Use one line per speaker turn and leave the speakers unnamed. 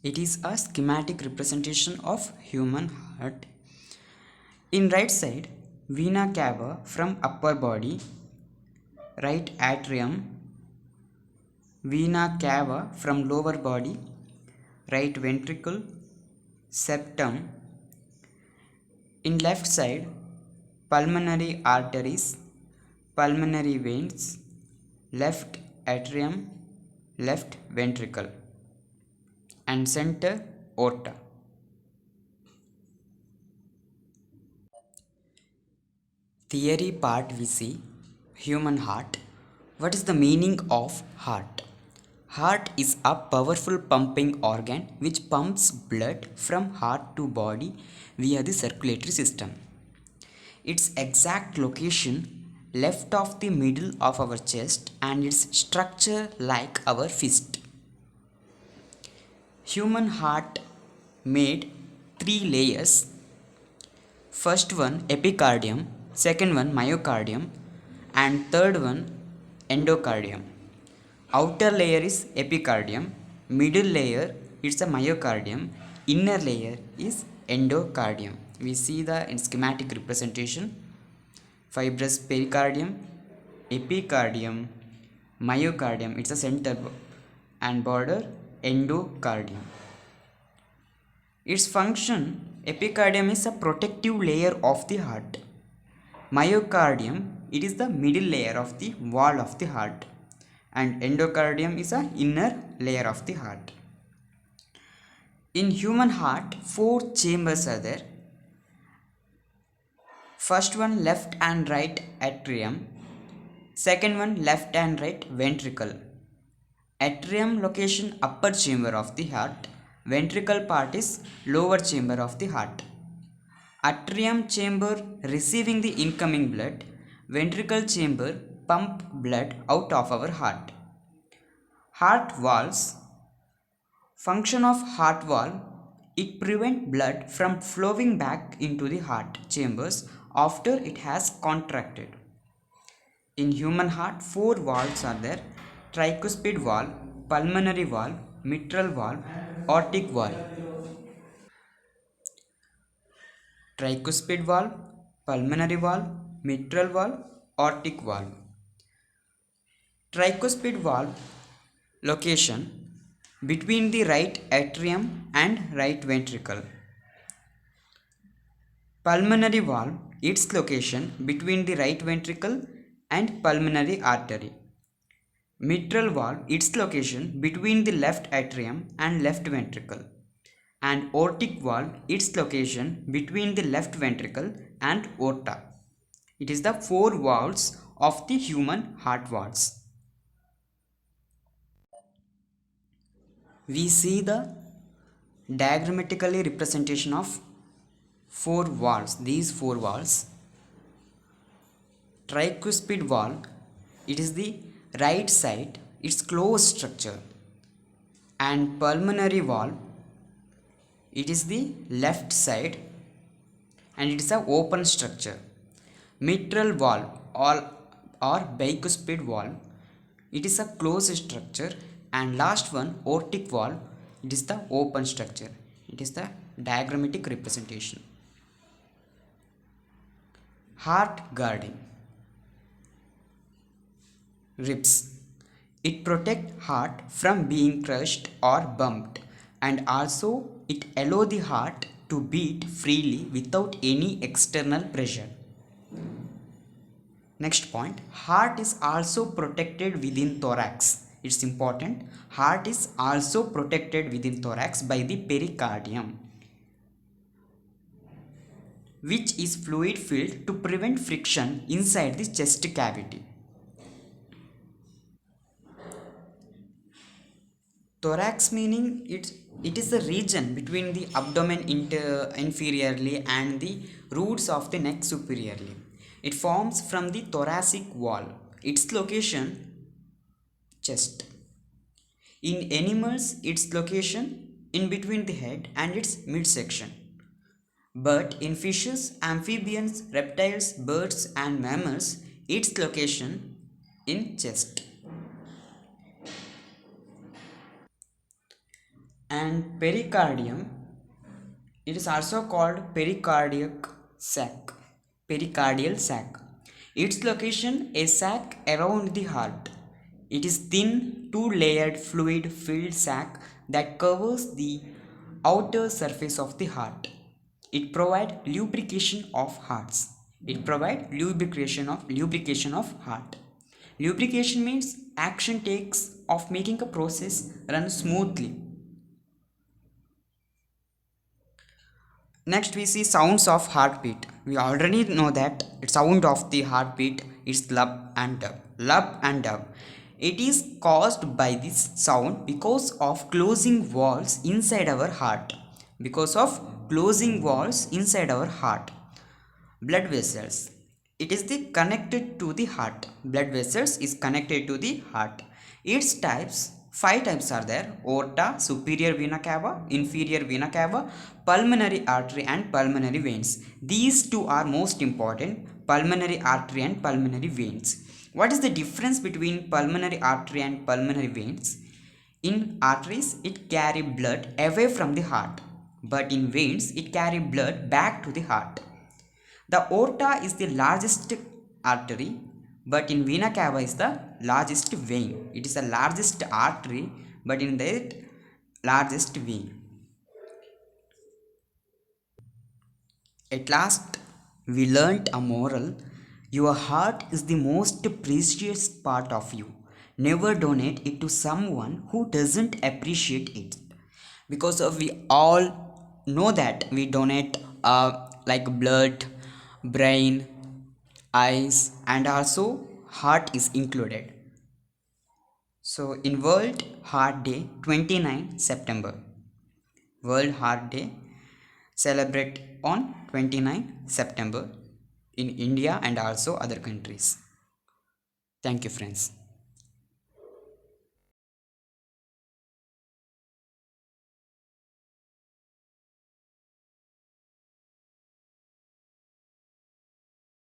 It is a schematic representation of human heart. In right side, vena cava from upper body, right atrium, vena cava from lower body, right ventricle, septum. In left side, pulmonary arteries, pulmonary veins, left atrium, left ventricle, and center aorta. Theory part we see human heart. What is the meaning of heart? Heart is a powerful pumping organ which pumps blood from heart to body via the circulatory system. Its exact location left of the middle of our chest and its structure like our fist. Human heart made three layers. First one epicardium, second one myocardium, and third one endocardium. Outer layer is epicardium, middle layer is a myocardium, inner layer is endocardium. We see the in schematic representation: fibrous pericardium, epicardium, myocardium, it's a center and border endocardium. Its function, epicardium is a protective layer of the heart. Myocardium, it is the middle layer of the wall of the heart, and endocardium is a inner layer of the heart. In human heart, four chambers are there. First one left and right atrium, second one left and right ventricle. Atrium location upper chamber of the heart, ventricle part is lower chamber of the heart. Atrium chamber receiving the incoming blood, ventricle chamber pump blood out of our heart. Heart valves. Function of heart valve, it prevent blood from flowing back into the heart chambers after it has contracted. In human heart, four valves are there: tricuspid valve, pulmonary valve, mitral valve, aortic valve. Tricuspid valve, pulmonary valve, mitral valve, aortic valve. Tricuspid valve location between the right atrium and right ventricle. Pulmonary valve, its location between the right ventricle and pulmonary artery. Mitral valve, its location between the left atrium and left ventricle. And aortic valve, its location between the left ventricle and aorta. It is the four valves of the human heart valves. We see the diagrammatically representation of four valves. These four valves. Tricuspid valve, it is the right side, it's closed structure. And pulmonary valve, it is the left side and it is a open structure. Mitral valve or bicuspid valve, it is a closed structure. And last one, aortic valve, it is the open structure. It is the diagrammatic representation. Heart guarding. Ribs. It protects heart from being crushed or bumped, and also it allows the heart to beat freely without any external pressure. Next point, heart is also protected within thorax. It's important. Heart is also protected within thorax by the pericardium, which is fluid filled to prevent friction inside the chest cavity. Thorax meaning it is the region between the abdomen inferiorly and the roots of the neck superiorly. It forms from the thoracic wall. Its location chest. In animals, its location in between the head and its midsection. But in fishes, amphibians, reptiles, birds and mammals, its location in chest. And And pericardium, it is also called pericardiac sac, pericardial sac. Its location, a sac around the heart. It is thin, two-layered fluid-filled sac that covers the outer surface of the heart. It provides lubrication of hearts. It provides lubrication of heart. Lubrication means action takes of making a process run smoothly. Next we see sounds of heartbeat. We already know that sound of the heartbeat is lub and dub. Lub and dub. It is caused by this sound because of closing walls inside our heart. Because of closing walls inside our heart. Blood vessels. It is the connected to the heart. Blood vessels is connected to the heart. Its types, five types are there: aorta, superior vena cava, inferior vena cava, pulmonary artery and pulmonary veins. These two are most important: pulmonary artery and pulmonary veins. What is the difference between pulmonary artery and pulmonary veins? In arteries, it carry blood away from the heart, but in veins, it carry blood back to the heart. The aorta is the largest artery, but in vena cava is the largest vein. It is the largest artery, but in that largest vein. At last, we learnt a moral. Your heart is the most precious part of you. Never donate it to someone who doesn't appreciate it. Because of we all know that we donate like blood, brain, eyes, and also heart is included. So in World Heart Day 29 September, World Heart Day celebrate on 29 September in India and also other countries. Thank you friends.